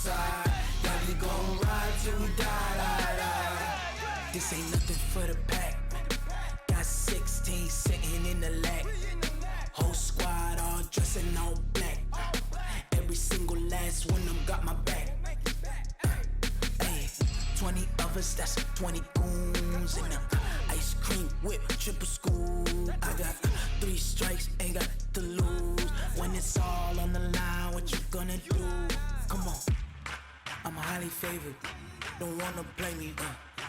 side. Yeah, we gon' ride till we die. This ain't nothing for the pack. Got 16 sitting in the lag. Whole squad all dressing all black. Every single last one of them got my back. 20 of us, that's 20 goons in them. Ice cream whip, triple school. I got 3 strikes, ain't got to lose. When it's all on the line, what you gonna do? Come on, I'm highly favored. Don't wanna play me,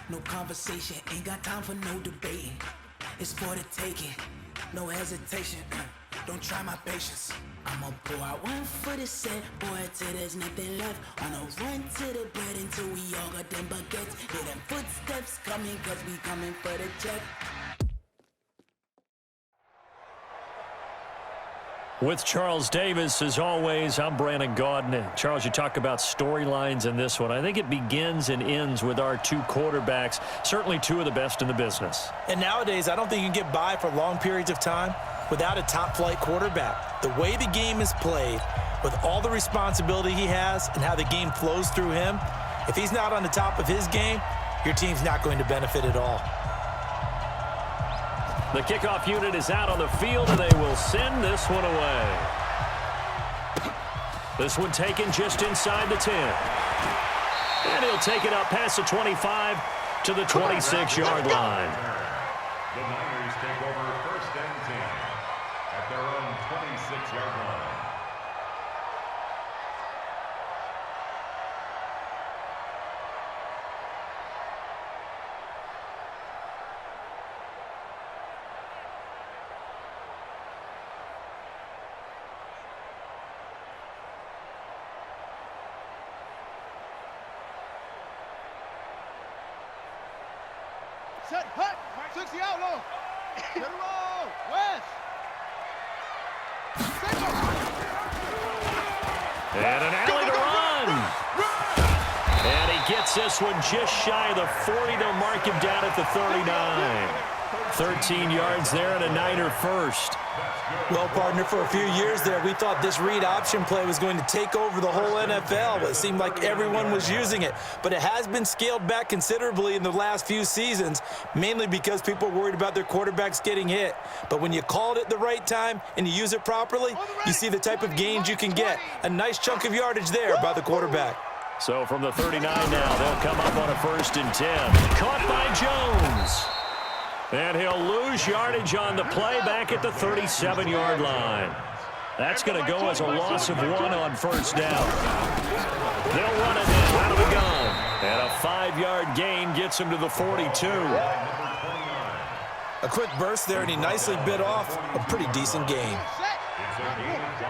no conversation, ain't got time for no debating. It's for the taking, no hesitation. Don't try my patience. I'ma pour out one for the set, boy, till there's nothing left. On a run to the bed until we all got them baguettes. Hear them footsteps coming, cause we coming for the check. With Charles Davis, as always, I'm Brandon Gaudin. Charles, you talk about storylines in this one. I think it begins and ends with our 2 quarterbacks, certainly 2 of the best in the business. And nowadays, I don't think you can get by for long periods of time without a top-flight quarterback. The way the game is played, with all the responsibility he has and how the game flows through him, if he's not on the top of his game, your team's not going to benefit at all. The kickoff unit is out on the field, and they will send this one away. This one taken just inside the 10. And he'll take it up past the 25 to the 26-yard line. The Niners take over 1st and 10 at their own 26-yard line. Set, hut, 60 out low. Get it low, West. And an alley to run. And he gets this one just shy of the 40. They'll mark him down at the 39. 13 yards there and a Niner first. Well, partner, for a few years there, we thought this read option play was going to take over the whole NFL. It seemed like everyone was using it. But it has been scaled back considerably in the last few seasons, mainly because people are worried about their quarterbacks getting hit. But when you call it at the right time and you use it properly, you see the type of gains you can get. A nice chunk of yardage there by the quarterback. So from the 39 now, they'll come up on a 1st and 10. Caught by Jones. And he'll lose yardage on the play back at the 37-yard line. That's going to go as a loss of 1 on 1st down. They'll run it in out of the gun. And a 5-yard gain gets him to the 42. A quick burst there, and he nicely bit off a pretty decent game. It's a gain of 5.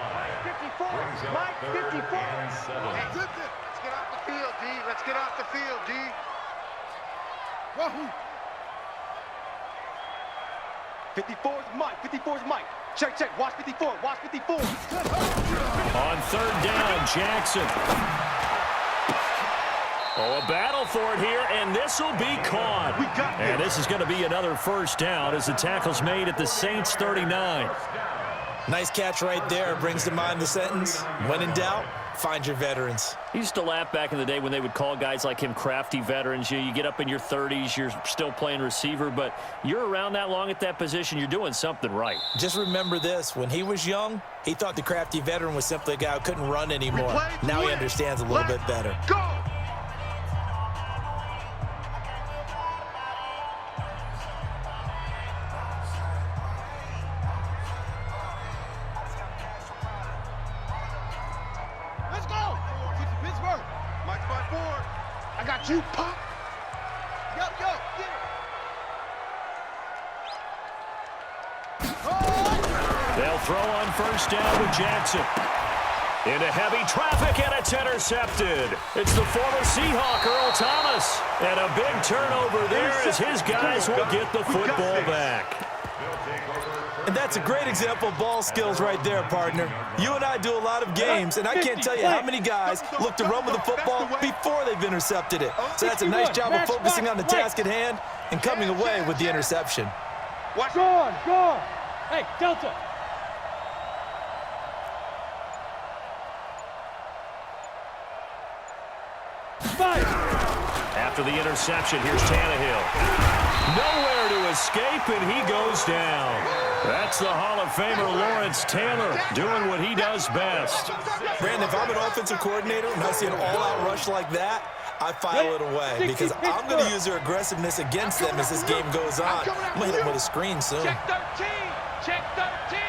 54, Mike, 54. Let's get off the field, D. Let's get off the field, D. Wahoo. 54 is Mike. 54 is Mike. Check, check. Watch 54. Watch 54. On 3rd down, Jackson. Oh, a battle for it here, and this will be caught. And this is going to be another 1st down as the tackle's made at the Saints' 39. Nice catch right there. Brings to mind the sentence, when in doubt, find your veterans. He used to laugh back in the day when they would call guys like him crafty veterans. You get up in your 30s, you're still playing receiver, but you're around that long at that position, you're doing something right. Just remember this. When he was young, he thought the crafty veteran was simply a guy who couldn't run anymore. Now he understands a little bit better. Go! I got you, Pop. Yo, get it. Oh! They'll throw on 1st down with Jackson. Into heavy traffic, and it's intercepted. It's the former Seahawk, Earl Thomas. And a big turnover there as his guys will get the football back. And that's a great example of ball skills right there, partner. You and I do a lot of games, and I can't tell you how many guys look to run with the football before they've intercepted it. So that's a nice job of focusing on the task at hand and coming away with the interception. Go on. Hey, Delta. After the interception, here's Tannehill. Nowhere to escape, and he goes down. That's the Hall of Famer Lawrence Taylor doing what he does best. Brandon, if I'm an offensive coordinator and I see an all-out rush like that, I file it away because I'm going to use their aggressiveness against them as this game goes on. I'm going to hit them with a screen soon. Check 13. Check 13.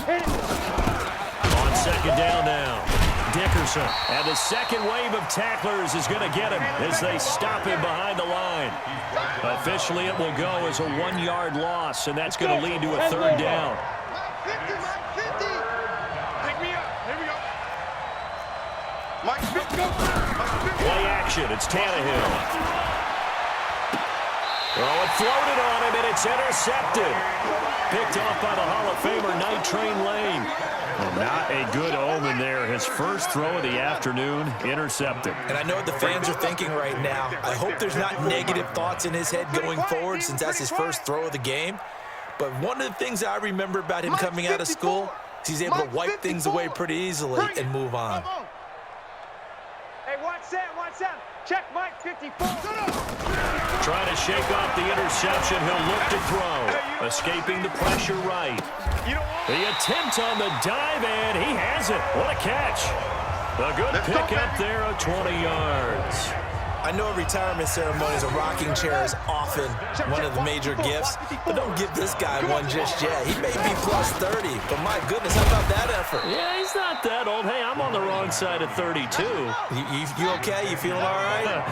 On second down now, Dickerson. And the second wave of tacklers is going to get him as they stop him behind the line. Officially, it will go as a 1-yard loss, and that's going to lead to a third down. Mike 50, Mike 50. Pick me up. Here we go. Mike 50, go. Mike 50. Play action. It's Tannehill. Oh, it floated on him, and it's intercepted. Picked off by the Hall of Famer, Night Train Lane. Well, not a good omen there. His first throw of the afternoon, intercepted. And I know what the fans are thinking right now. I hope there's not negative thoughts in his head going forward since that's his first throw of the game. But one of the things I remember about him coming out of school is he's able to wipe things away pretty easily and move on. Hey, watch that. Check Mike 54. Trying to shake off the interception. He'll look to throw. Escaping the pressure right. The attempt on the dive, and he has it. What a catch. A good pickup there of 20 yards. I know at retirement ceremonies, a rocking chair is often one of the major gifts, but don't give this guy one just yet. He may be plus 30, but my goodness, how about that effort? Yeah, he's not that old. Hey, I'm on the wrong side of 32. You okay? You feeling all right?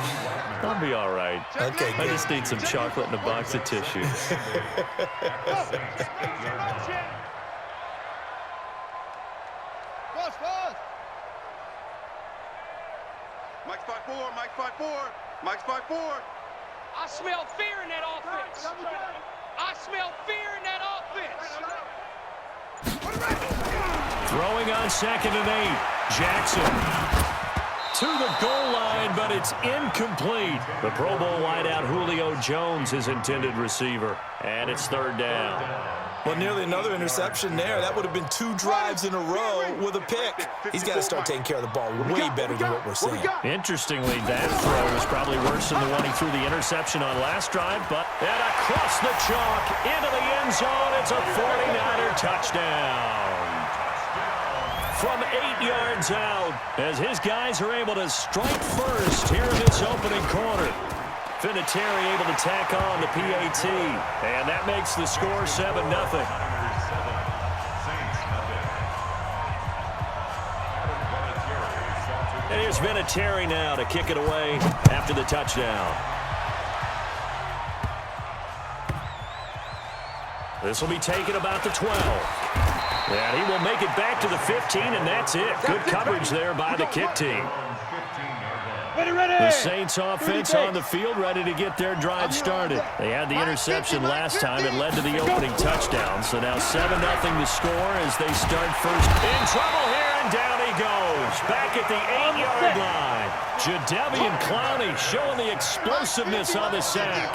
I'll be all right. Okay, I good. just need some chocolate and a box of tissues. Mike's 5-4, Mike's 5-4, Mike's 5-4. I smell fear in that offense. I smell fear in that offense. Throwing on 2nd and 8. Jackson to the goal line, but it's incomplete. The Pro Bowl wideout Julio Jones, his intended receiver. And it's third down. Well, nearly another interception there. That would have been 2 drives in a row with a pick. He's got to start taking care of the ball way better than what we're seeing. Interestingly, that throw was probably worse than the one he threw the interception on last drive, but and across the chalk into the end zone, it's a 49er touchdown. From 8 yards out, as his guys are able to strike first here in this opening quarter. Vinatieri able to tack on the PAT, and that makes the score 7-0. And here's Vinatieri now to kick it away after the touchdown. This will be taken about the 12. And he will make it back to the 15, and that's it. Good coverage there by the kick team. The Saints offense on the field, ready to get their drive started. They had the interception last time. It led to the opening touchdown. So now 7-0 to score as they start first. In trouble here, and down he goes. Back at the 8-yard line. Jadeveon Clowney showing the explosiveness on the sack.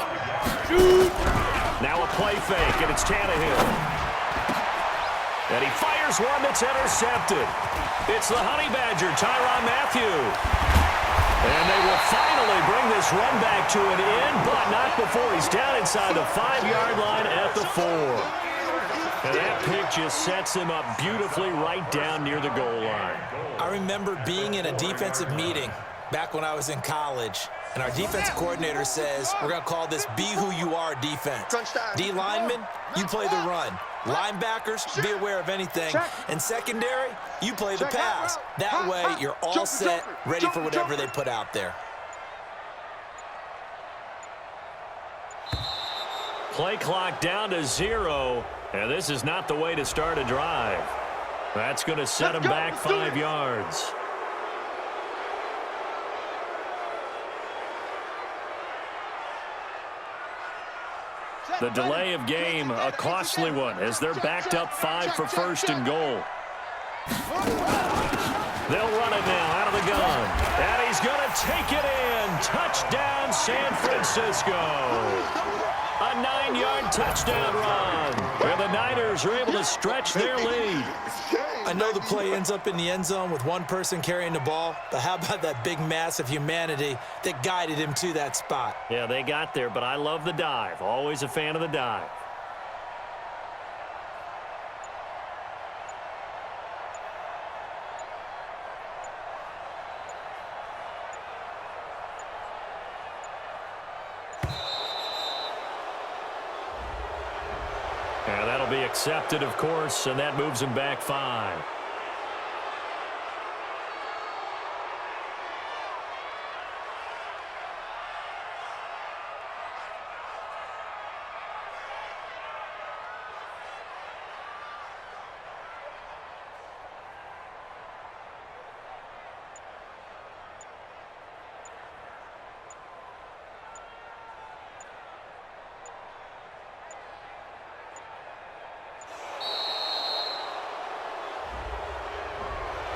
Now a play fake, and it's Tannehill. And he fires one that's intercepted. It's the Honey Badger, Tyrann Mathieu. And they will finally bring this run back to an end, but not before he's down inside the 5-yard line at the 4. And that pick just sets him up beautifully right down near the goal line. I remember being in a defensive meeting back when I was in college, and our defensive coordinator says, we're going to call this Be Who You Are defense. D linemen, you play the run. Linebackers, be aware of anything. And secondary, you play the pass. That way, you're all set, ready for whatever they put out there. Play clock down to 0, and this is not the way to start a drive. That's going to set him back 5 yards. The delay of game, a costly one, as they're backed up 5 for first and goal. They'll run it now out of the gun. And he's going to take it in. Touchdown, San Francisco. A 9-yard touchdown run. Where the Niners Niners are able to stretch their lead. I know the play ends up in the end zone with one person carrying the ball, but how about that big mass of humanity that guided him to that spot? Yeah, they got there, but I love the dive. Always a fan of the dive. And that'll be accepted, of course, and that moves him back 5.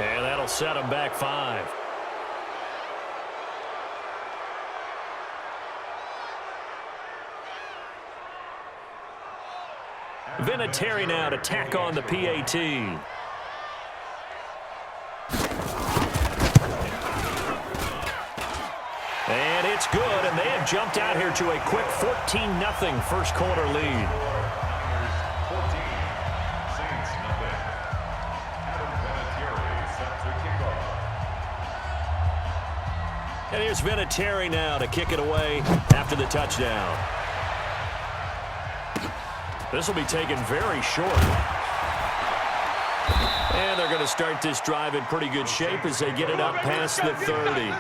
And that'll set him back 5. Vinatieri now to tack on the PAT. And it's good, and they have jumped out here to a quick 14-0 first quarter lead. And here's Vinatieri now to kick it away after the touchdown. This will be taken very short. And they're going to start this drive in pretty good shape as they get it up past the 30.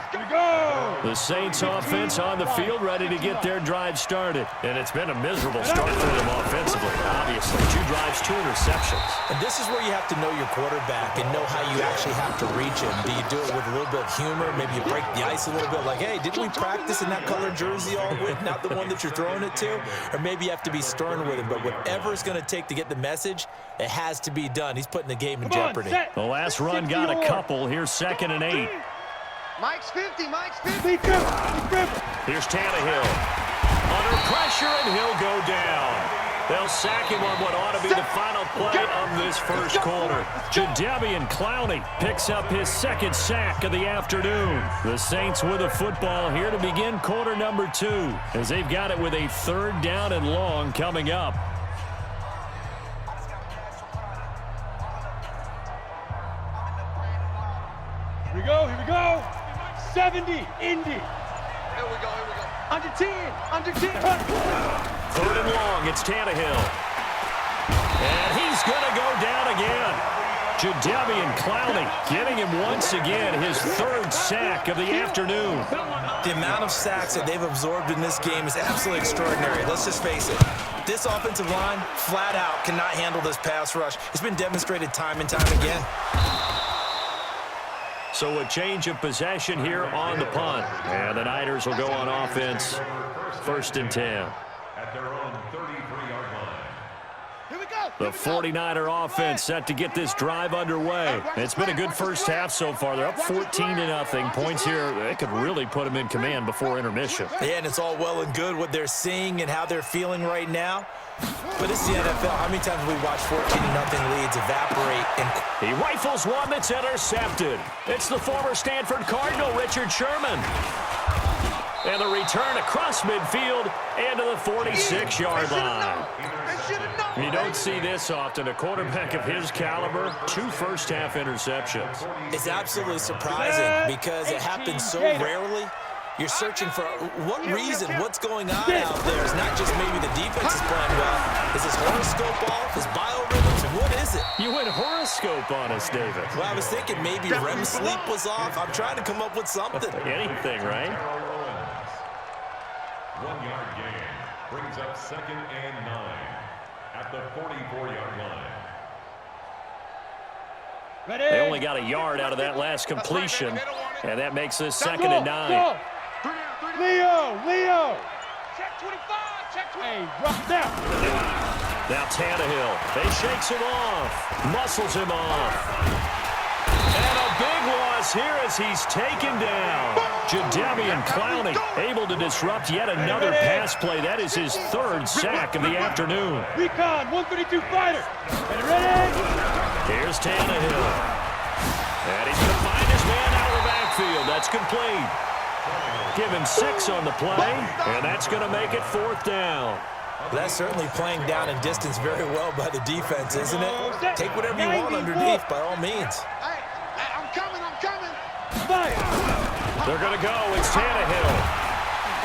The Saints offense on the field ready to get their drive started. And it's been a miserable start for them offensively, obviously. 2 drives, 2 interceptions. And this is where you have to know your quarterback and know how you actually have to reach him. Do you do it with a little bit of humor? Maybe you break the ice a little bit like, hey, didn't we practice in that colored jersey all week? Not the one that you're throwing it to? Or maybe you have to be stern with him. But whatever it's going to take to get the message, it has to be done. He's putting the game in jeopardy. The last run got a couple. Here's 2nd and 8. Mike's 50, Mike's 50. Here's Tannehill. Under pressure, and he'll go down. They'll sack him on what ought to be the final play of this first quarter. Jadeveon Clowney picks up his 2nd sack of the afternoon. The Saints with the football here to begin quarter number 2, as they've got it with a 3rd down and long coming up. Here we go. 70, Indy. Here we go. Under 10. 3rd and long, it's Tannehill. And he's going to go down again. Jadeveon Clowney getting him once again his 3rd sack of the afternoon. The amount of sacks that they've absorbed in this game is absolutely extraordinary. Let's just face it. This offensive line, flat out, cannot handle this pass rush. It's been demonstrated time and time again. So a change of possession here on the punt. And the Niners will go on offense. 1st and 10. At their own 33-yard line. Here we go. The 49er offense set to get this drive underway. It's been a good first half so far. They're up 14-0. Points here, they could really put them in command before intermission. Yeah, and it's all well and good what they're seeing and how they're feeling right now. But it's the NFL. How many times have we watched 14-0 leads evaporate? He rifles one that's intercepted. It's the former Stanford Cardinal, Richard Sherman. And the return across midfield into the 46-yard line. You don't see this often. A quarterback of his caliber, 2 first-half interceptions. It's absolutely surprising because it happens so rarely. You're searching for what reason, what's going on out there. It's not just maybe the defense is playing well. Is his horoscope off? His biorhythms? What is it? You went horoscope on us, David. Well, I was thinking maybe REM sleep was off. I'm trying to come up with something. Anything, right? 1-yard gain brings up 2nd and 9 at the 44-yard line. They only got a yard out of that last completion, and that makes this 2nd and 9. Leo. Check 25. Check 25. Hey, drop down. Now Tannehill, they shakes him off, muscles him off. And a big loss is here as he's taken down. Jadavian Clowney able to disrupt yet another pass play. That is his third sack of the afternoon. Recon, 132 fighter. Ready? Here's Tannehill. And he's going to find his man out of the backfield. That's complete. Give him 6 on the play, and that's going to make it 4th down. That's certainly playing down in distance very well by the defense, isn't it? Take whatever you want underneath, by all means. Hey, I'm coming. They're going to go. It's Tannehill.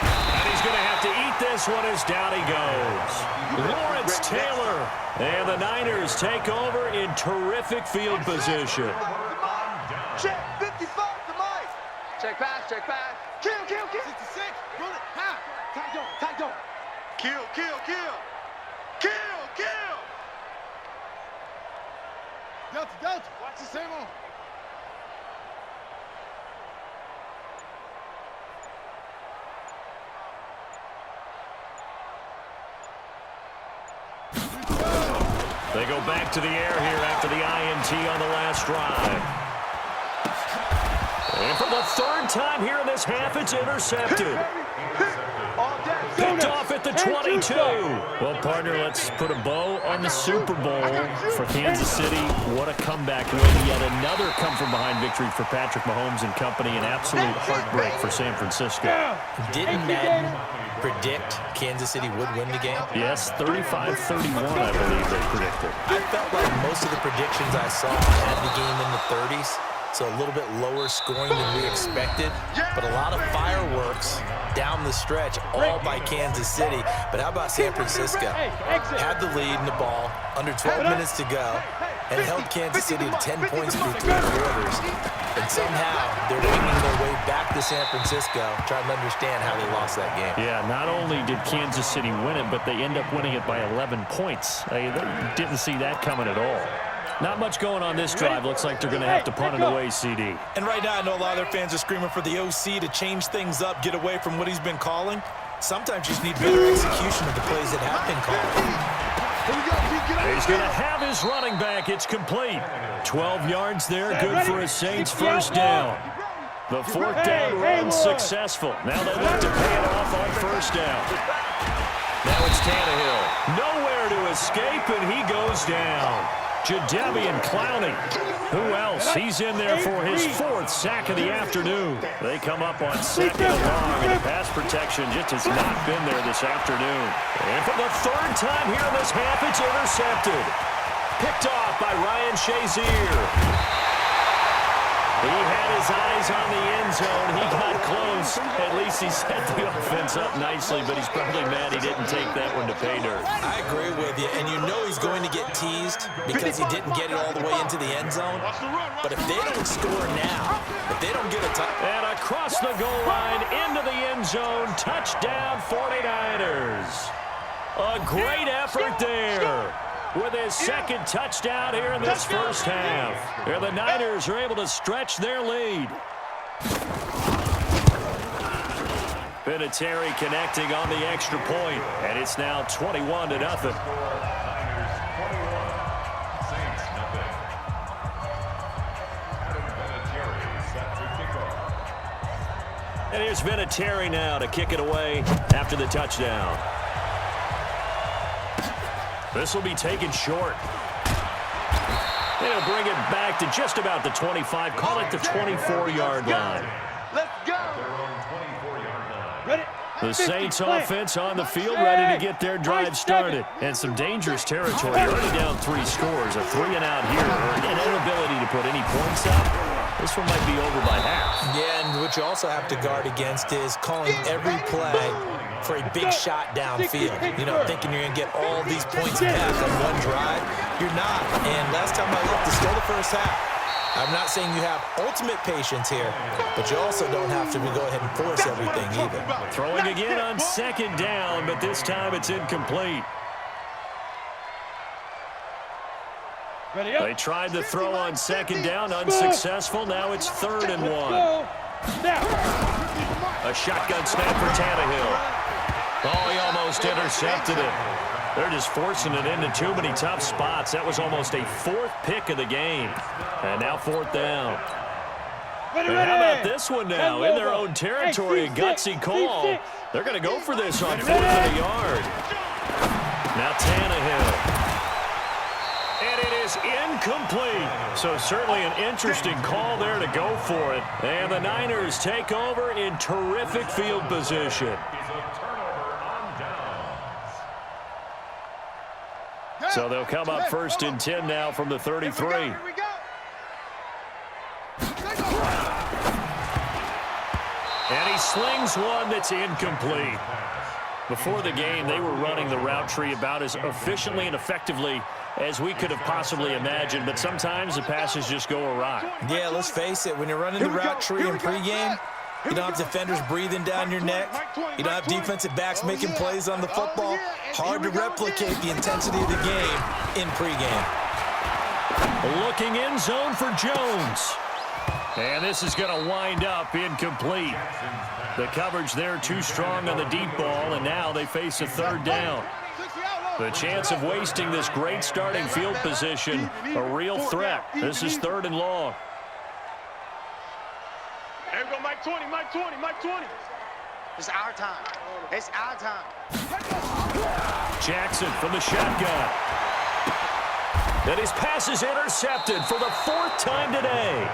And he's going to have to eat this one as down he goes. Lawrence Taylor. And the Niners take over in terrific field position. Check 55 to Mike. Check pass. Kill. 66. Run it. Ha. Tight dog. Kill. Delta. Watch the same on. They go back to the air here after the INT on the last drive. And for the 3rd time here in this half, it's intercepted. Picked off at the 22. Well, partner, let's put a bow on the Super Bowl for Kansas City. What a comeback win. Yet another come-from-behind victory for Patrick Mahomes and company. An absolute heartbreak for San Francisco. Didn't Madden predict Kansas City would win the game? Yes, 35-31, I believe they predicted. I felt like most of the predictions I saw had the game in the 30s, so a little bit lower scoring than we expected, but a lot of fireworks down the stretch, all by Kansas City. But how about San Francisco? Had the lead in the ball, under 12 minutes to go, and held Kansas City to 10 points through 3 quarters. And somehow they're winging their way back to San Francisco, trying to understand how they lost that game. Yeah, not only did Kansas City win it, but they end up winning it by 11 points. They didn't see that coming at all. Not much going on this drive. Looks like they're going to have to punt it away, CD. And right now, I know a lot of their fans are screaming for the OC to change things up, get away from what he's been calling. Sometimes you just need better execution of the plays that have been called. He's going to have his running back. It's complete. 12 yards there. Good for a Saints first down. The 4th down run successful. Now they look to pay it off on 1st down. Now it's Tannehill. Nowhere to escape, and he goes down. Jadavian Clowney. Who else? He's in there for his 4th sack of the afternoon. They come up on 2nd and long, and the pass protection just has not been there this afternoon. And for the 3rd time here in this half, it's intercepted. Picked off by Ryan Shazier. He had his eyes on the end zone. He got close. At least he set the offense up nicely, but he's probably mad he didn't take that one to pay dirt. I agree with you, and you know he's going to get teased because he didn't get it all the way into the end zone. But if they don't score now, if they don't get a touchdown. And across the goal line, into the end zone, touchdown 49ers. A great effort there. With his 2nd touchdown here in this first half. Here the Niners are able to stretch their lead. Vinatieri connecting on the extra point, and it's now 21-0. Niners 21, Saints nothing. Adam Vinatieri set to kick off. And here's Vinatieri now to kick it away after the touchdown. This will be taken short. They'll bring it back to just about the 25. Call it the 24-yard line. Let's go. Their own 24-yard line. Ready? The Saints offense on the field ready to get their drive started. And some dangerous territory. Already down 3 scores. A 3-and-out here. An inability to put any points up. This one might be over by half. Yeah, and what you also have to guard against is calling every play for a big shot downfield. You know, thinking you're going to get all these points back on one drive. You're not. And last time I looked, it's still the first half. I'm not saying you have ultimate patience here, but you also don't have to go ahead and force everything either. Throwing again on 2nd down, but this time it's incomplete. They tried to throw on 2nd down, unsuccessful. Now it's 3rd and 1. A shotgun snap for Tannehill. Oh, he almost intercepted it. They're just forcing it into too many tough spots. That was almost a 4th pick of the game. And now 4th down. And how about this one now? In their own territory, a gutsy call. They're going to go for this on 4th and a yard. Now Tannehill. And it is incomplete. So certainly an interesting call there to go for it. And the Niners take over in terrific field position. So they'll come up 1st and 10 now from the 33. Here we go. And he slings one that's incomplete. Before the game, they were running the route tree about as efficiently and effectively as we could have possibly imagined, but sometimes the passes just go awry. Yeah, let's face it, when you're running the route tree in pregame, you don't have defenders breathing down your neck. You don't have defensive backs making plays on the football. Hard to replicate the intensity of the game in pregame. Looking end zone for Jones. And this is going to wind up incomplete. The coverage there too strong on the deep ball, and now they face a 3rd down. The chance of wasting this great starting field position, a real threat. This is 3rd and long. There we go, Mike 20, Mike 20, Mike 20. It's our time. It's our time. Jackson from the shotgun. And his pass is intercepted for the 4th time today.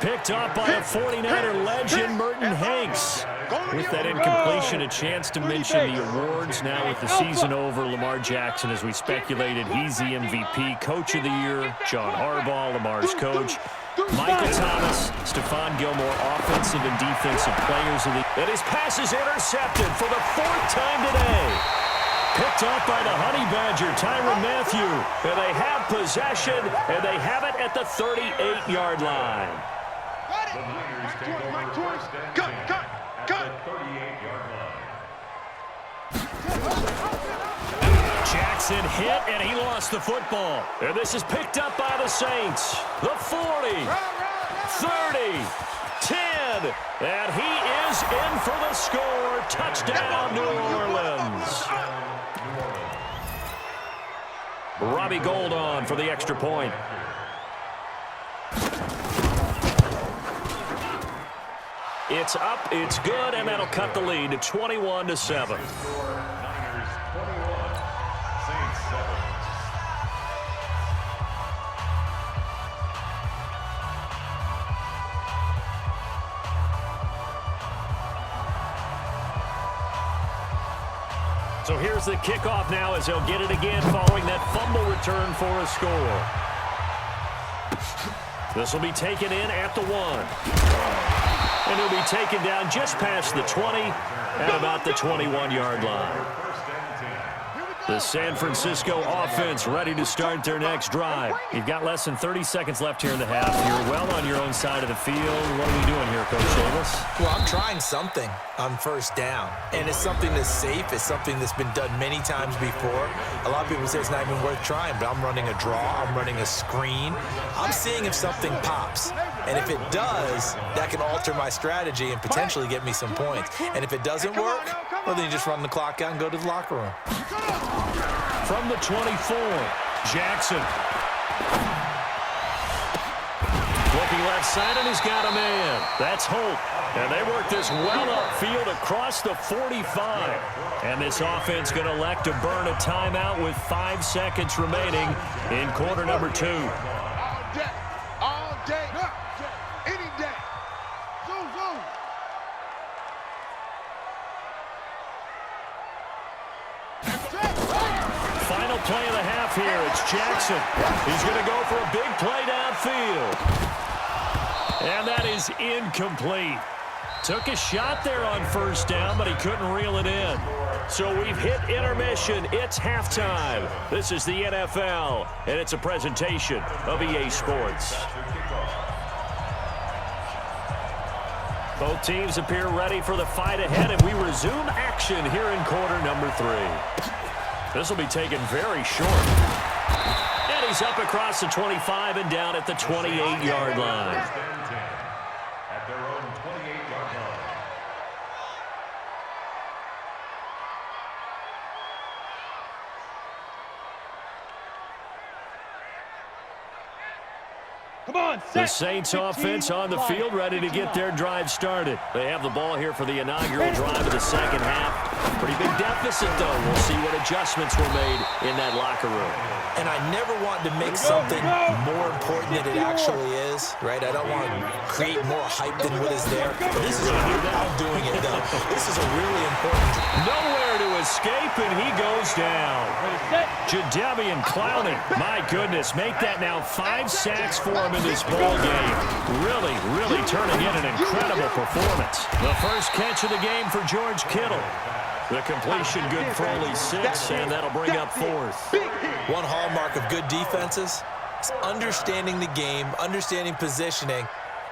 Picked up by a 49er legend, Merton Hanks. With that incompletion, a chance to mention the awards. Now with the season over, Lamar Jackson, as we speculated, he's the MVP, Coach of the Year, John Harbaugh, Lamar's coach. Michael Thomas, Stephon Gilmore, offensive and defensive players of the year. And his pass is intercepted for the 4th time today. Picked up by the Honey Badger, Tyrann Mathieu. And they have possession, and they have it at the 38-yard line. The Niners take over 1st and 10 at the 38-yard line. Jackson hit, and he lost the football. And this is picked up by the Saints. The 40, 30, 10, and he is in for the score. Touchdown, New Orleans. Robbie Gould on for the extra point. It's up, it's good, and that'll cut the lead to 21-7. Niners 21, Saints 7. So here's the kickoff now as they'll get it again following that fumble return for a score. This will be taken in at the 1. And he'll be taken down just past the 20 at about the 21-yard line. The San Francisco offense ready to start their next drive. You've got less than 30 seconds left here in the half. You're well on your own side of the field. What are we doing here, Coach Davis? Well, I'm trying something on 1st down, and it's something that's safe. It's something that's been done many times before. A lot of people say it's not even worth trying, but I'm running a draw. I'm running a screen. I'm seeing if something pops, and if it does, that can alter my strategy and potentially get me some points. And if it doesn't work, well, then you just run the clock out and go to the locker room. From the 24, Jackson. Looking left side, and he's got a man. That's Holt. And they work this well upfield across the 45. And this offense going to elect to burn a timeout with 5 seconds remaining in quarter number 2. All day, any day. Zoom, zoom. Final play of the half here. It's Jackson. He's going to go for a big play downfield. And that is incomplete. Took a shot there on 1st down, but he couldn't reel it in. So we've hit intermission. It's halftime. This is the NFL, and it's a presentation of EA Sports. Both teams appear ready for the fight ahead, and we resume action here in quarter number 3. This will be taken very short. And he's up across the 25 and down at the 28-yard line. At their own 28-yard line. Come on, The Saints offense on the field, ready to get their drive started. They have the ball here for the inaugural drive of the second half. Pretty big deficit, though. We'll see what adjustments were made in that locker room. And I never want to make something more important than it actually is, right? I don't want to create more hype than what is there. But this is I'm doing it, though. This is a really important. Nowhere to escape, and he goes down. Jadeveon Clowney, my goodness, make that now 5 sacks for him in this ball game. Really turning in an incredible performance. The first catch of the game for George Kittle. The completion good for only 6, and that'll bring up 4th. One hallmark of good defenses is understanding the game, understanding positioning,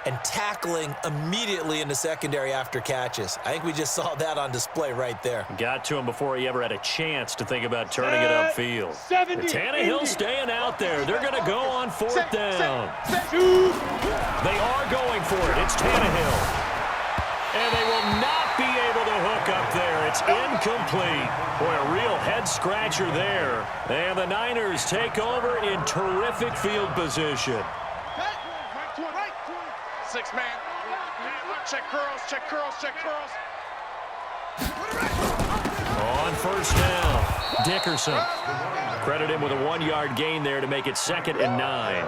and tackling immediately in the secondary after catches. I think we just saw that on display right there. Got to him before he ever had a chance to think about turning it upfield. Tannehill staying out there. They're going to go on 4th down. They are going for it. It's Tannehill. And they will not be able to hook up there. It's incomplete. Boy, a real head-scratcher there. And the Niners take over in terrific field position. 6 man. Check curls, check curls, check curls. On 1st down, Dickerson. Credit him with a 1-yard gain there to make it 2nd and 9.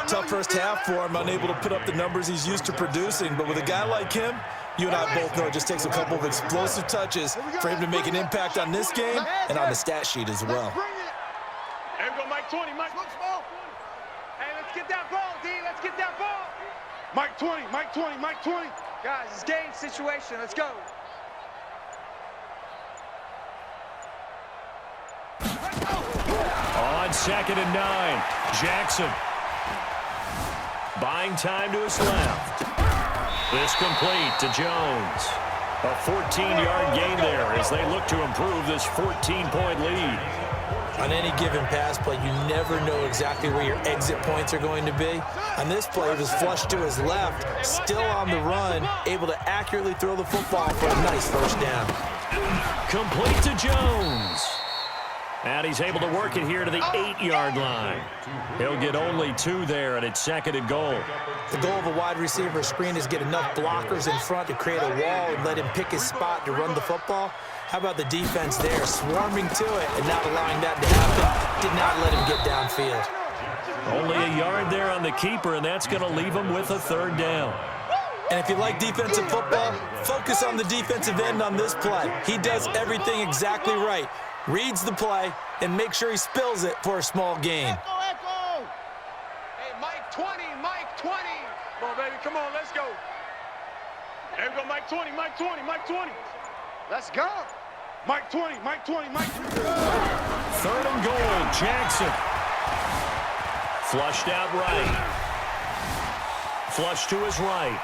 Tough first half for him, unable to put up the numbers he's used to producing. But with a guy like him, you and I both know it just takes a couple of explosive touches for him to make an impact on this game and on the stat sheet as well. There we go, Mike 20, Mike. Hey, let's get that ball, D. Let's get that ball. Mike 20, Mike 20, Mike 20. Guys, it's game situation. Let's go. On 2nd and 9, Jackson. Buying time to his left. This complete to Jones. A 14-yard gain there as they look to improve this 14-point lead. On any given pass play, you never know exactly where your exit points are going to be. On this play, he was flushed to his left, still on the run, able to accurately throw the football for a nice 1st down. Complete to Jones. And he's able to work it here to the 8-yard line. He'll get only 2 there, and it's 2nd and goal. The goal of a wide receiver screen is get enough blockers in front to create a wall and let him pick his spot to run the football. How about the defense there, swarming to it and not allowing that to happen? Did not let him get downfield. Only a yard there on the keeper, and that's going to leave him with a 3rd down. And if you like defensive football, focus on the defensive end on this play. He does everything exactly right. Reads the play and make sure he spills it for a small gain. Hey, Mike 20, Mike 20. Come on, baby, come on, let's go. There we go, Mike 20, Mike 20, Mike 20. Let's go. Mike 20, Mike 20, Mike 20. 3rd and goal, Jackson. Flushed out right. Flush to his right.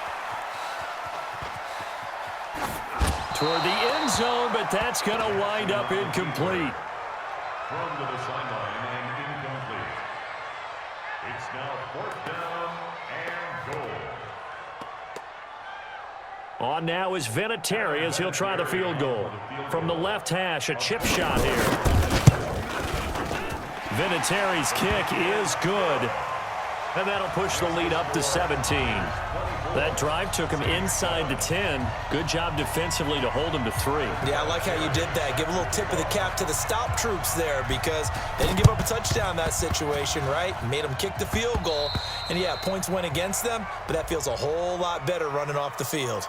Toward the end zone, but that's going to wind up incomplete. Thrown to the sideline and incomplete. It's now 4th down and goal. On now is Vinatieri as he'll try the field goal. From the left hash, a chip shot here. Vinatieri's kick is good. And that'll push the lead up to 17. That drive took him inside the 10. Good job defensively to hold him to 3. Yeah, I like how you did that. Give a little tip of the cap to the stop troops there because they didn't give up a touchdown in that situation, right? Made them kick the field goal. And, yeah, points went against them, but that feels a whole lot better running off the field.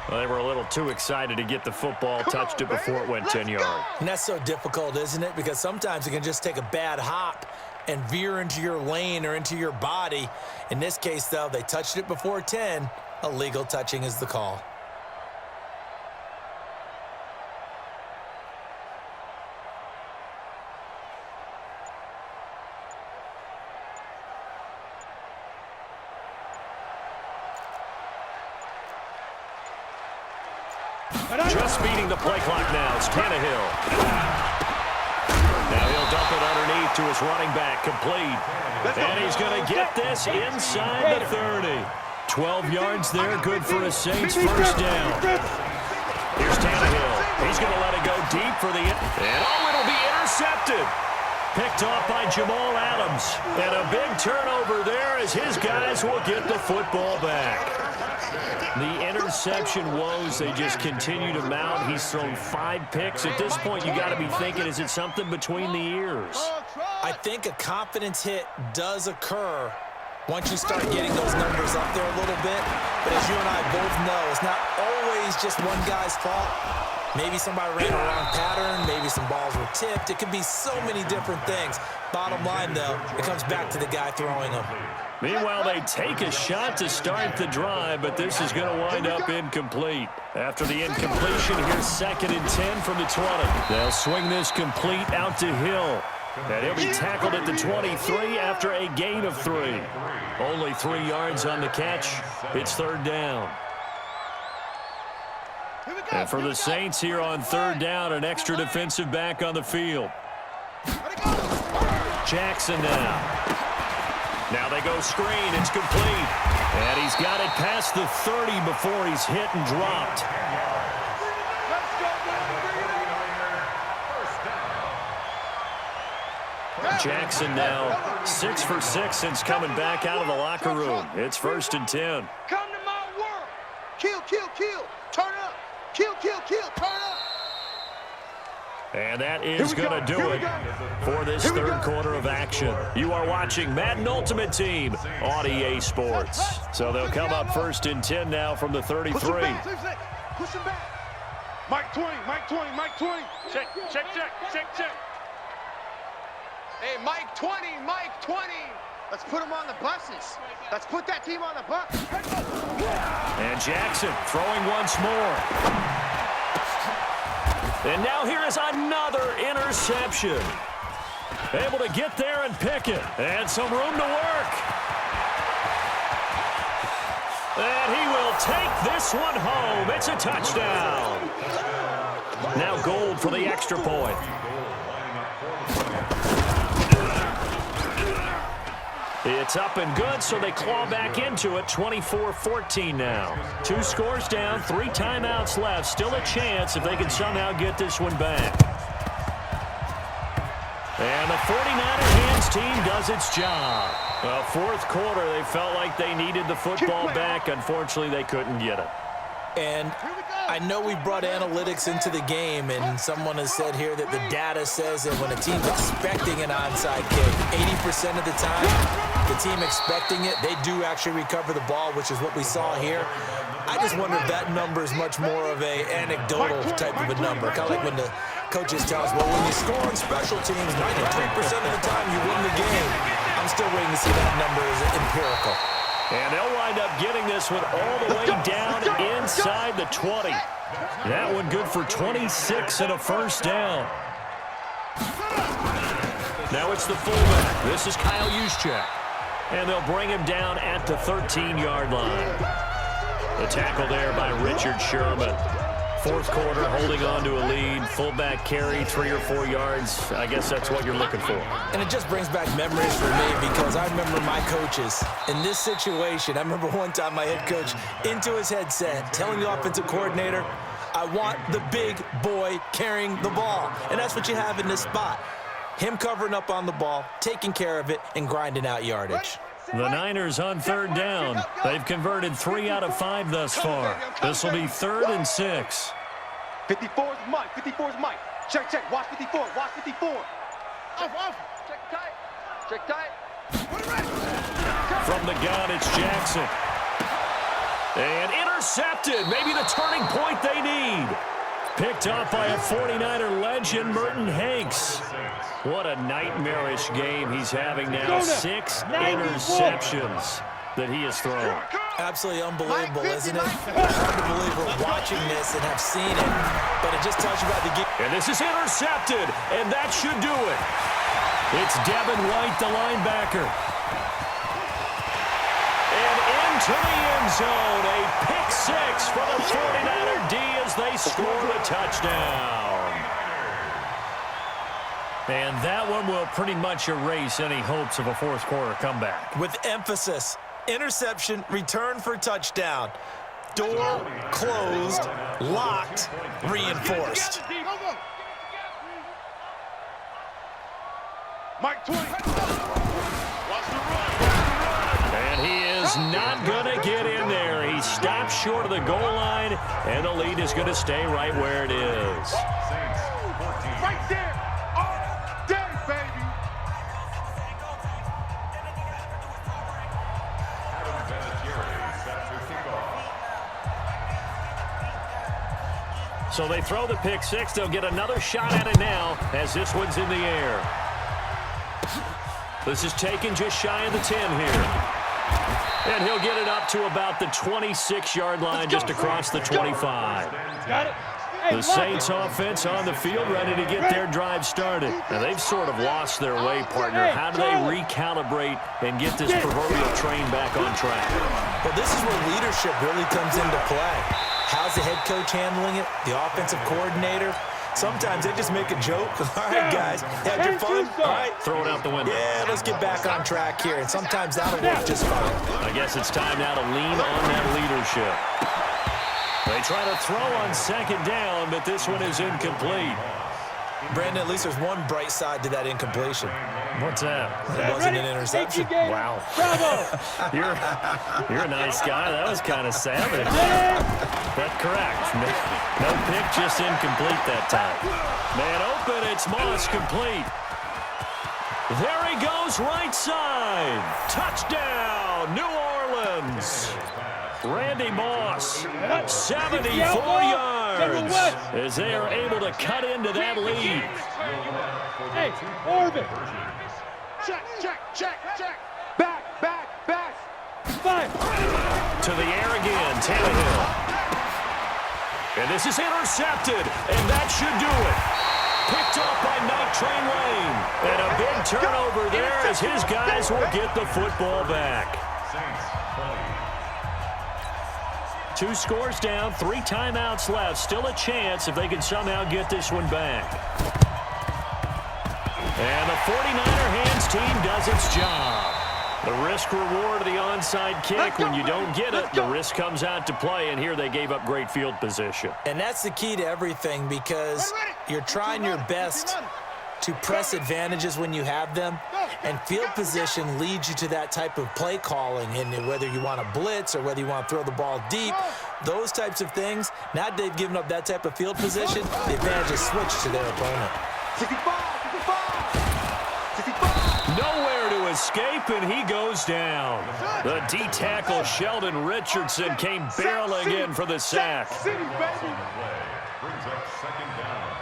Well, they were a little too excited to get the football, touched it before it went 10 yards. And that's so difficult, isn't it? Because sometimes it can just take a bad hop and veer into your lane or into your body. In this case, though, they touched it before 10. Illegal touching is the call. Just beating the play clock now. It's Tannehill. Now he'll dump it underneath to his running back, complete. And he's going to get this inside the 30. 12 yards there, good for a Saints 1st down. Here's Tannehill. He's going to let it go deep for the... And it'll be intercepted. picked off by Jamal Adams. And a big turnover there as his guys will get the football back. The interception woes, they just continue to mount. He's thrown 5 picks. At this point, you got to be thinking, is it something between the ears? I think a confidence hit does occur once you start getting those numbers up there a little bit. But as you and I both know, it's not always just one guy's fault. Maybe somebody ran a wrong pattern. Maybe some balls were tipped. It could be so many different things. Bottom line, though, it comes back to the guy throwing them. Meanwhile, they take a shot to start the drive, but this is going to wind up incomplete. After the incompletion, here's 2nd and 10 from the 20. They'll swing this complete out to Hill. And he'll be tackled at the 23 after a gain of 3. Only 3 yards on the catch. It's 3rd down. And for the Saints here on 3rd down, an extra defensive back on the field. Jackson now. Now they go screen. It's complete. And he's got it past the 30 before he's hit and dropped. Jackson now 6 for 6 since coming back out of the locker room. It's 1st and 10. Come to my world. Kill, kill, kill. Turn up. Kill, kill, kill. Turn up. And that is going to do it for this 3rd quarter of action. You are watching Madden Ultimate Team on EA Sports. So they'll come up 1st and 10 now from the 33. Push him back. Mike 20, Mike 20, Mike 20. Check, check, check, check, check. Hey, Mike 20, Mike 20. Let's put him on the buses. Let's put that team on the bus. And Jackson throwing once more. And now here is another interception. Able to get there and pick it. And some room to work. And he will take this one home. It's a touchdown. Now Gold for the extra point. It's up and good, so they claw back into it. 24-14 now. 2 scores down, 3 timeouts left. Still a chance if they can somehow get this one back. And the 49er hands team does its job. Well, 4th quarter, they felt like they needed the football back. Unfortunately, they couldn't get it. And I know we brought analytics into the game, and someone has said here that the data says that when a team's expecting an onside kick, 80% of the time, the team expecting it, they do actually recover the ball, which is what we saw here. I just wonder if that number is much more of a anecdotal type of a number. Kind of like when the coaches tell us, well, when you score on special teams, 93% of the time you win the game. I'm still waiting to see that number as empirical. And they'll wind up getting this one all the way down inside the 20. That one good for 26 and a 1st down. Now it's the fullback. This is Kyle Juszczyk. And they'll bring him down at the 13-yard line. The tackle there by Richard Sherman. 4th quarter, holding on to a lead. Fullback carry, 3 or 4 yards. I guess that's what you're looking for. And it just brings back memories for me because I remember my coaches in this situation. I remember one time my head coach into his headset telling the offensive coordinator, I want the big boy carrying the ball. And that's what you have in this spot. Him covering up on the ball, taking care of it, and grinding out yardage. The Niners on 3rd down. They've converted 3 out of 5 thus far. This will be 3rd and 6. 54 is Mike. 54 is Mike. Check, check. Watch 54. Watch 54. Off. Check tight. Check tight. From the gun, it's Jackson. And intercepted. Maybe the turning point they need. Picked up by a 49er legend, Merton Hanks. What a nightmarish game he's having now. 6 interceptions that he has thrown. Absolutely unbelievable, isn't it? Hard to believe we're watching this and have seen it, but it just tells you about the game. And this is intercepted, and that should do it. It's Devin White, the linebacker. And into the end zone, a pick 6 for the 49er D as they score the touchdown. And that one will pretty much erase any hopes of a 4th quarter comeback. With emphasis, interception, return for touchdown. Door closed, locked, reinforced. Mike 20. And he is not going to get in there. He stops short of the goal line, and the lead is going to stay right where it is. Right there. All day, baby. So they throw the pick six. They'll get another shot at it now as this one's in the air. This is taken just shy of the 10 here. And he'll get it up to about the 26-yard line, just across the 25. Got it. The Saints offense on the field ready to get their drive started. Now, they've sort of lost their way, partner. How do they recalibrate and get this proverbial train back on track? Well, this is where leadership really comes into play. How's the head coach handling it? The offensive coordinator? Sometimes they just make a joke. All right, guys, had your fun? All right. Throw it out the window. Yeah, let's get back on track here. And sometimes that'll work just fine. I guess it's time now to lean on that leadership. They try to throw on second down, but this one is incomplete. Brandon, at least there's one bright side to that incompletion. What's that? It wasn't an interception. Wow. Bravo. You're a nice guy. That was kind of savage. That's correct. No pick, just incomplete that time. Man open, it's Moss complete. There he goes, right side. Touchdown, New Orleans. Randy Moss, 74 yards, as they are able to cut into that lead. Hey, orbit. Check, check, check, check. Back, back, back. 5. To the air again, Tannehill. And this is intercepted, and that should do it. Picked off by Night Train Lane. And a big turnover there as his guys will get the football back. 2 scores down, 3 timeouts left. Still a chance if they can somehow get this one back. And the 49er hands team does its job. The risk-reward of the onside kick, when you don't get it, the risk comes out to play, and here they gave up great field position. And that's the key to everything, because you're trying your best to press advantages when you have them, and field position leads you to that type of play calling. And whether you want to blitz or whether you want to throw the ball deep, those types of things, now that they've given up that type of field position, the advantage is switched to their opponent. 65. Nowhere to escape, and he goes down. The D-tackle Sheldon Richardson came barreling in for the sack. City, baby. Brings up second down.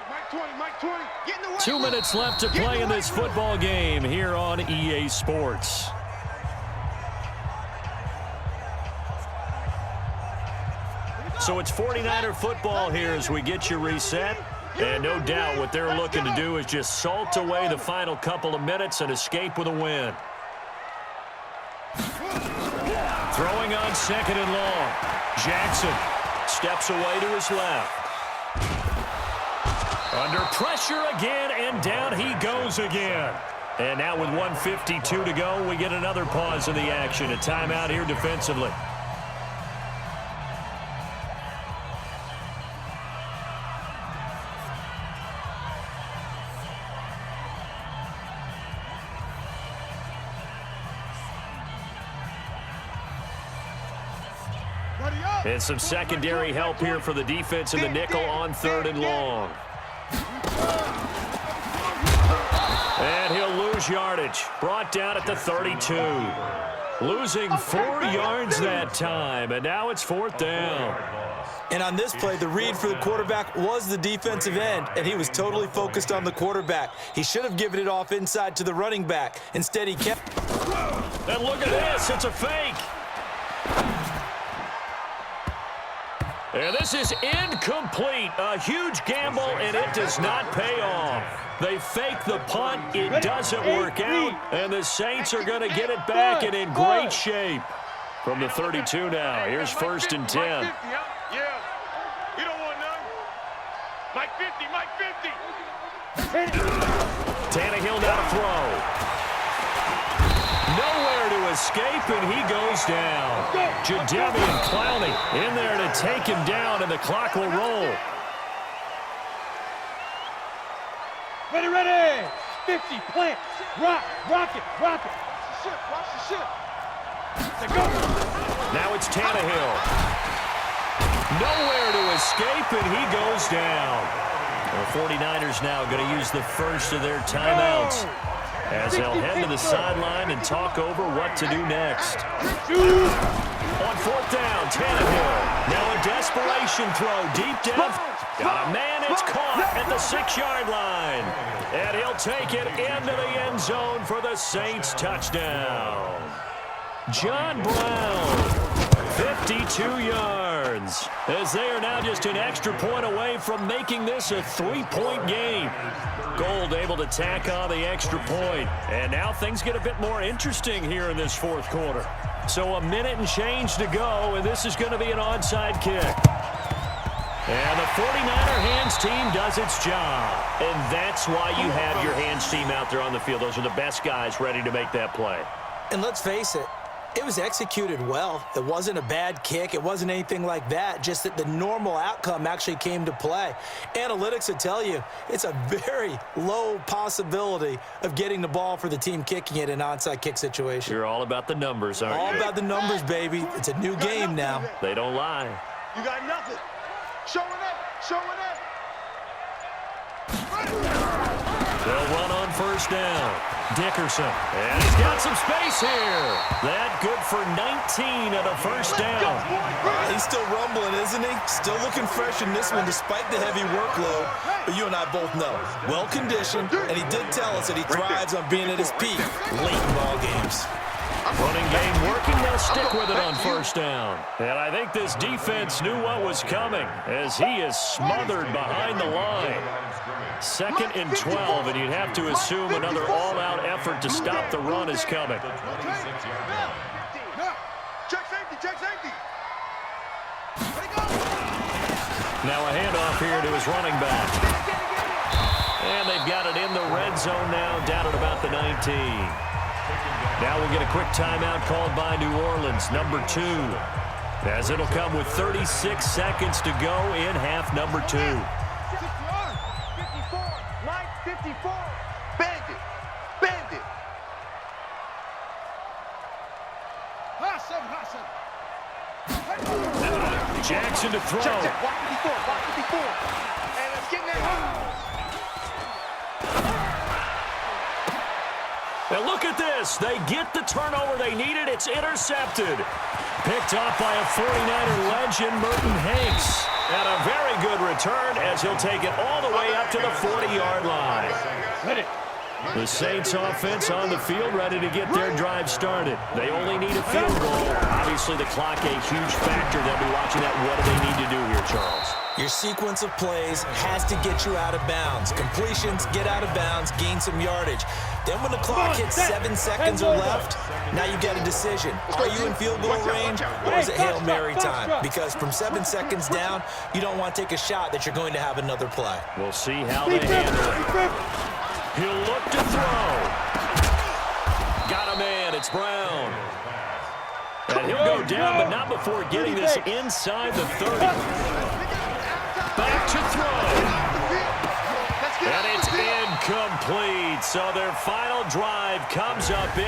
Mike 20, Mike 20. Get in the way. 2 minutes left to play in this football game here on EA Sports. So it's 49er football here as we get you reset. And no doubt what they're looking to do is just salt away the final couple of minutes and escape with a win. Throwing on second and long. Jackson steps away to his left. Under pressure again, and down he goes again. And now with 1:52 to go, we get another pause in the action. A timeout here defensively. And some secondary help here for the defense in the nickel on 3rd and long. And he'll lose yardage. Brought down at the 32. Losing 4 yards that time, and now it's 4th down. And on this play, the read for the quarterback was the defensive end, and he was totally focused on the quarterback. He should have given it off inside to the running back. Instead, he kept... And look at this. It's a fake. And this is incomplete. A huge gamble, and it does not pay off. They fake the punt. It doesn't work out, and the Saints are going to get it back and in great shape. From the 32 now, here's 1st and 10. Yeah. You don't want none. Mike 50, Mike 50. Tannehill now to throw. Nowhere to escape, and he goes down. Jadeveon Clowney in there to take him down, and the clock will roll. Ready, ready. 50, plant, rock it. Watch the ship. Let go. Now it's Tannehill. Nowhere to escape, and he goes down. The 49ers now going to use the first of their timeouts as they'll head to the sideline and talk over what to do next. On fourth down, Tannehill. Now a desperation throw deep down. Got a man, it's caught at the 6-yard line. And he'll take it into the end zone for the Saints touchdown. John Brown, 52 yards, as they are now just an extra point away from making this a 3-point game. Gold able to tack on the extra point, and now things get a bit more interesting here in this fourth quarter. So a minute and change to go, and this is going to be an onside kick. And the 49er hands team does its job, and that's why you have your hands team out there on the field. Those are the best guys ready to make that play. And let's face it, it was executed well. It wasn't a bad kick. It wasn't anything like that, just that the normal outcome actually came to play. Analytics will tell you it's a very low possibility of getting the ball for the team kicking it in an onside kick situation. You're all about the numbers, aren't you? All about the numbers, baby. It's a new game now. They don't lie. You got nothing. Showing up. They'll run on first down. Dickerson. And he's got some space here. That good for 19 at a first down. He's still rumbling, isn't he? Still looking fresh in this one despite the heavy workload. But you and I both know, well-conditioned, and he did tell us that he thrives on being at his peak late in ball games. Running game working. They'll stick with it on first down. And I think this defense knew what was coming as he is smothered behind the line. 2nd and 12, and you'd have to assume another all-out effort to stop the run is coming. Check safety. Now a handoff here to his running back. And they've got it in the red zone now, down at about the 19. Now we'll get a quick timeout called by New Orleans, number 2, as it'll come with 36 seconds to go in half number 2. 54. Mike 54. Bandit. Hassan. Jackson to throw. Check. Walk 54. And let's get that. And look at this. They get the turnover they needed. It's intercepted. Picked off by a 49er legend, Merton Hanks. And a very good return as he'll take it all the way up to the 40-yard line. The Saints offense on the field ready to get their drive started. They only need a field goal. Obviously, the clock a huge factor. They'll be watching that. What do they need to do here, Charles? Your sequence of plays has to get you out of bounds. Completions, get out of bounds, gain some yardage. Then when the clock hits 7 seconds or left, now you get a decision. Are you in field goal range or is it Hail Mary time? Because from 7 seconds down, you don't want to take a shot that you're going to have another play. We'll see how they handle it. He'll look to throw. Got a man. It's Brown. And he'll go down, but not before getting this inside the 30. Back to throw. And it's incomplete. So their final drive comes up